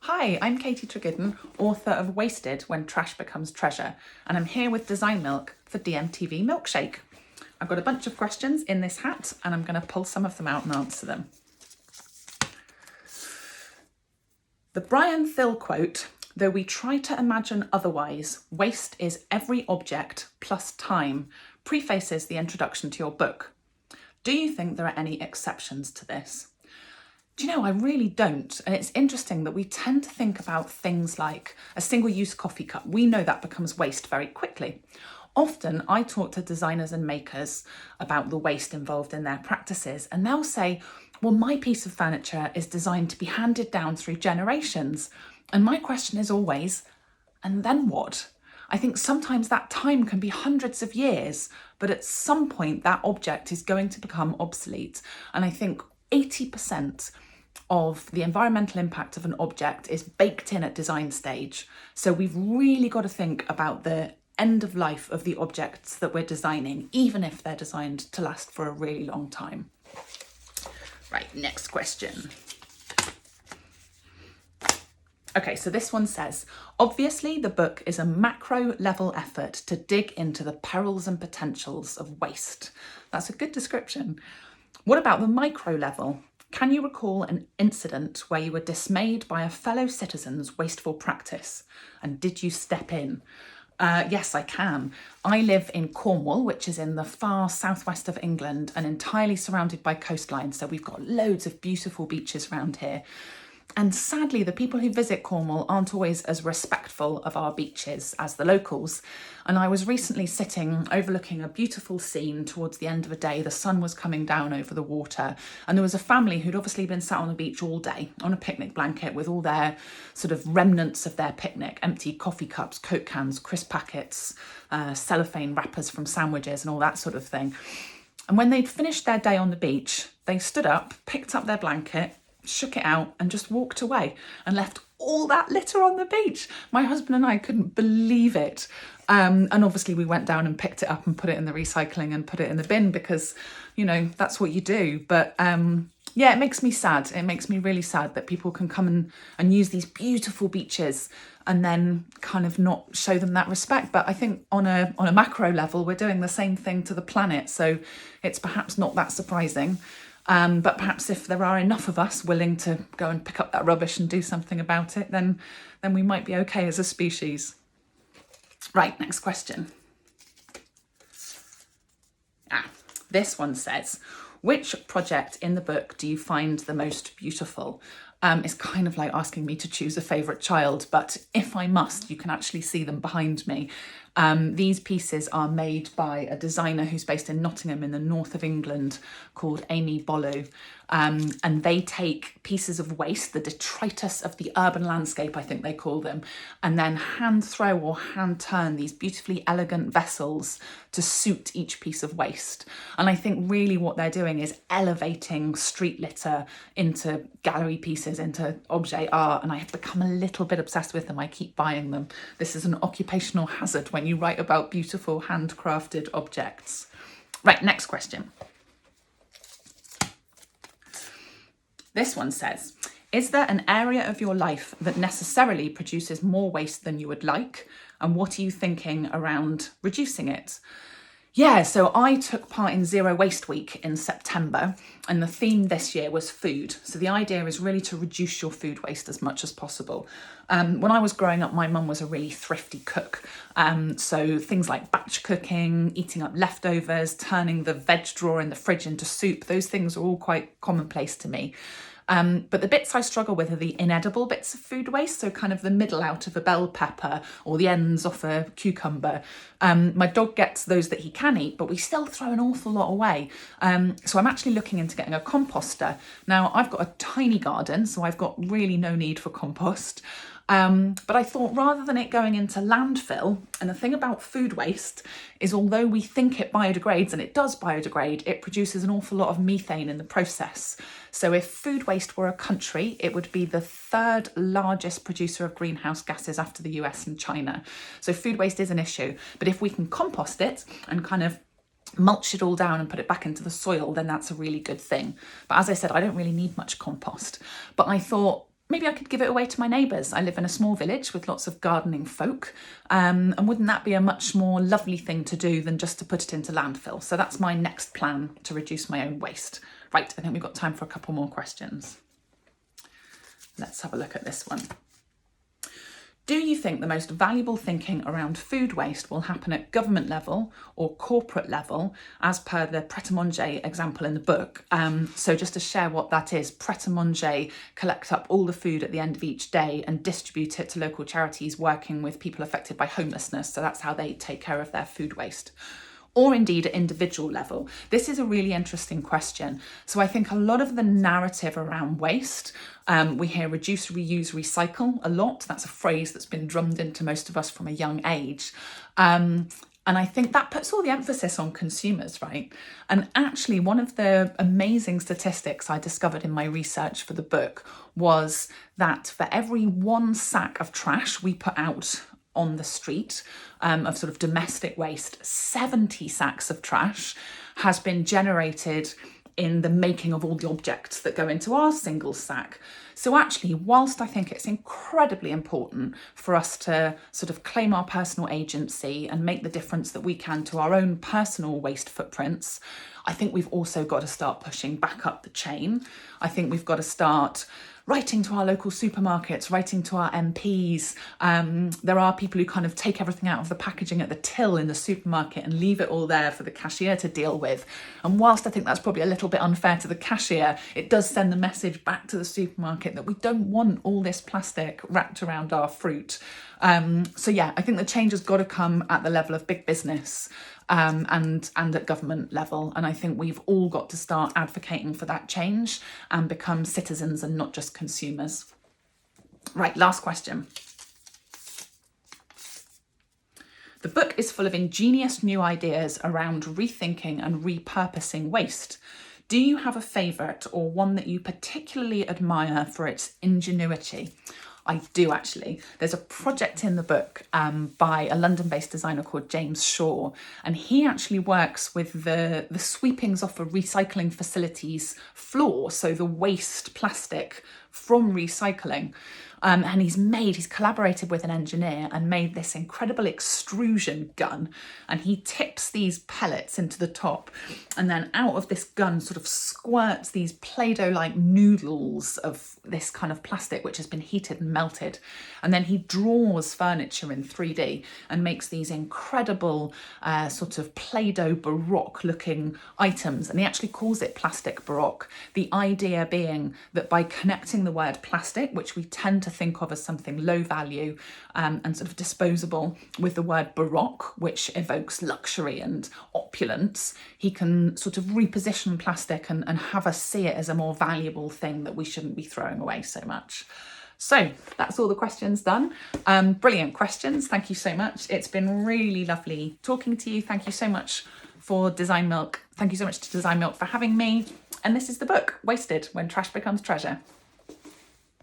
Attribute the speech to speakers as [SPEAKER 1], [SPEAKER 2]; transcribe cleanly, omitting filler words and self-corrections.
[SPEAKER 1] Hi, I'm Katie Treggiden, author of Wasted When Trash Becomes Treasure, and I'm here with Design Milk for DMTV MilkShake. I've got a bunch of questions in this hat and I'm going to pull some of them out and answer them. The Brian Thill quote, "Though we try to imagine otherwise, waste is every object plus time," prefaces the introduction to your book. Do you think there are any exceptions to this? Do you know, I really don't. And it's interesting that we tend to think about things like a single-use coffee cup. We know that becomes waste very quickly. Often I talk to designers and makers about the waste involved in their practices, and they'll say, well, my piece of furniture is designed to be handed down through generations. And my question is always, and then what? I think sometimes that time can be hundreds of years, but at some point that object is going to become obsolete. And I think 80% of the environmental impact of an object is baked in at design stage. So we've really got to think about the end of life of the objects that we're designing, even if they're designed to last for a really long time. Right, next question. Okay, so this one says, obviously the book is a macro level effort to dig into the perils and potentials of waste. That's a good description. What about the micro level? Can you recall an incident where you were dismayed by a fellow citizen's wasteful practice? And did you step in? Yes, I can. I live in Cornwall, which is in the far southwest of England and entirely surrounded by coastline. So we've got loads of beautiful beaches around here. And sadly, the people who visit Cornwall aren't always as respectful of our beaches as the locals. And I was recently sitting overlooking a beautiful scene towards the end of a day. The sun was coming down over the water, and there was a family who'd obviously been sat on the beach all day on a picnic blanket with all their sort of remnants of their picnic, empty coffee cups, Coke cans, crisp packets, cellophane wrappers from sandwiches and all that sort of thing. And when they'd finished their day on the beach, they stood up, picked up their blanket, shook it out and just walked away and left all that litter on the beach. My husband and I couldn't believe it. And obviously we went down and picked it up and put it in the recycling and put it in the bin because, you know, that's what you do. But yeah, it makes me sad. It makes me really sad that people can come and use these beautiful beaches and then kind of not show them that respect. But I think on a macro level, we're doing the same thing to the planet. So it's perhaps not that surprising. But perhaps if there are enough of us willing to go and pick up that rubbish and do something about it, then we might be okay as a species. Right, next question. This one says, which project in the book do you find the most beautiful? It's kind of like asking me to choose a favourite child, but if I must, you can actually see them behind me. These pieces are made by a designer who's based in Nottingham in the north of England called Amy Bolu. And they take pieces of waste, the detritus of the urban landscape, I think they call them, and then hand throw or hand turn these beautifully elegant vessels to suit each piece of waste. And I think really what they're doing is elevating street litter into gallery pieces, into objet art, and I have become a little bit obsessed with them. I keep buying them. This is an occupational hazard when you write about beautiful handcrafted objects. Right, next question. This one says, is there an area of your life that necessarily produces more waste than you would like? And what are you thinking around reducing it? Yeah, so I took part in Zero Waste Week in September, and the theme this year was food. So the idea is really to reduce your food waste as much as possible. When I was growing up, my mum was a really thrifty cook. So things like batch cooking, eating up leftovers, turning the veg drawer in the fridge into soup, those things are all quite commonplace to me. But the bits I struggle with are the inedible bits of food waste, so kind of the middle out of a bell pepper or the ends off a cucumber. My dog gets those that he can eat, but we still throw an awful lot away. So I'm actually looking into getting a composter. Now, I've got a tiny garden, so I've got really no need for compost. But I thought rather than it going into landfill, and the thing about food waste is although we think it biodegrades, and it does biodegrade, it produces an awful lot of methane in the process. So if food waste were a country, it would be the third largest producer of greenhouse gases after the US and China. So food waste is an issue, but if we can compost it and kind of mulch it all down and put it back into the soil, then that's a really good thing. But as I said, I don't really need much compost. But I thought, maybe I could give it away to my neighbours. I live in a small village with lots of gardening folk, and wouldn't that be a much more lovely thing to do than just to put it into landfill? So that's my next plan to reduce my own waste. Right, I think we've got time for a couple more questions. Let's have a look at this one. Do you think the most valuable thinking around food waste will happen at government level or corporate level, as per the pret-a-manger example in the book? So just to share what that is, pret-a-manger collect up all the food at the end of each day and distribute it to local charities working with people affected by homelessness. So that's how they take care of their food waste. Or indeed at individual level. This is a really interesting question. So I think a lot of the narrative around waste, we hear reduce, reuse, recycle a lot. That's a phrase that's been drummed into most of us from a young age. And I think that puts all the emphasis on consumers, right? And actually, one of the amazing statistics I discovered in my research for the book was that for every 1 sack of trash we put out on the street of sort of domestic waste, 70 sacks of trash has been generated in the making of all the objects that go into our single sack. So actually, whilst I think it's incredibly important for us to sort of claim our personal agency and make the difference that we can to our own personal waste footprints, I think we've also got to start pushing back up the chain. I think we've got to start writing to our local supermarkets, writing to our MPs. There are people who kind of take everything out of the packaging at the till in the supermarket and leave it all there for the cashier to deal with. And whilst I think that's probably a little bit unfair to the cashier, it does send the message back to the supermarket that we don't want all this plastic wrapped around our fruit. So yeah, I think the change has got to come at the level of big business and at government level. And I think we've all got to start advocating for that change and become citizens and not just consumers. Right, last question. The book is full of ingenious new ideas around rethinking and repurposing waste. Do you have a favourite or one that you particularly admire for its ingenuity? I do actually. There's a project in the book by a London-based designer called James Shaw, and he actually works with the sweepings off a recycling facility's floor, so the waste plastic from recycling. And he's collaborated with an engineer and made this incredible extrusion gun, and he tips these pellets into the top, and then out of this gun sort of squirts these Play-Doh-like noodles of this kind of plastic which has been heated and melted, and then he draws furniture in 3D and makes these incredible sort of Play-Doh baroque looking items, and he actually calls it plastic baroque, the idea being that by connecting the word plastic, which we tend to think of as something low value and sort of disposable, with the word baroque, which evokes luxury and opulence, he can sort of reposition plastic and have us see it as a more valuable thing that we shouldn't be throwing away so much. So that's all the questions done. Brilliant questions. Thank you so much. It's been really lovely talking to you. Thank you so much for Design Milk. Thank you so much to Design Milk for having me. And this is the book, Wasted: When Trash Becomes Treasure.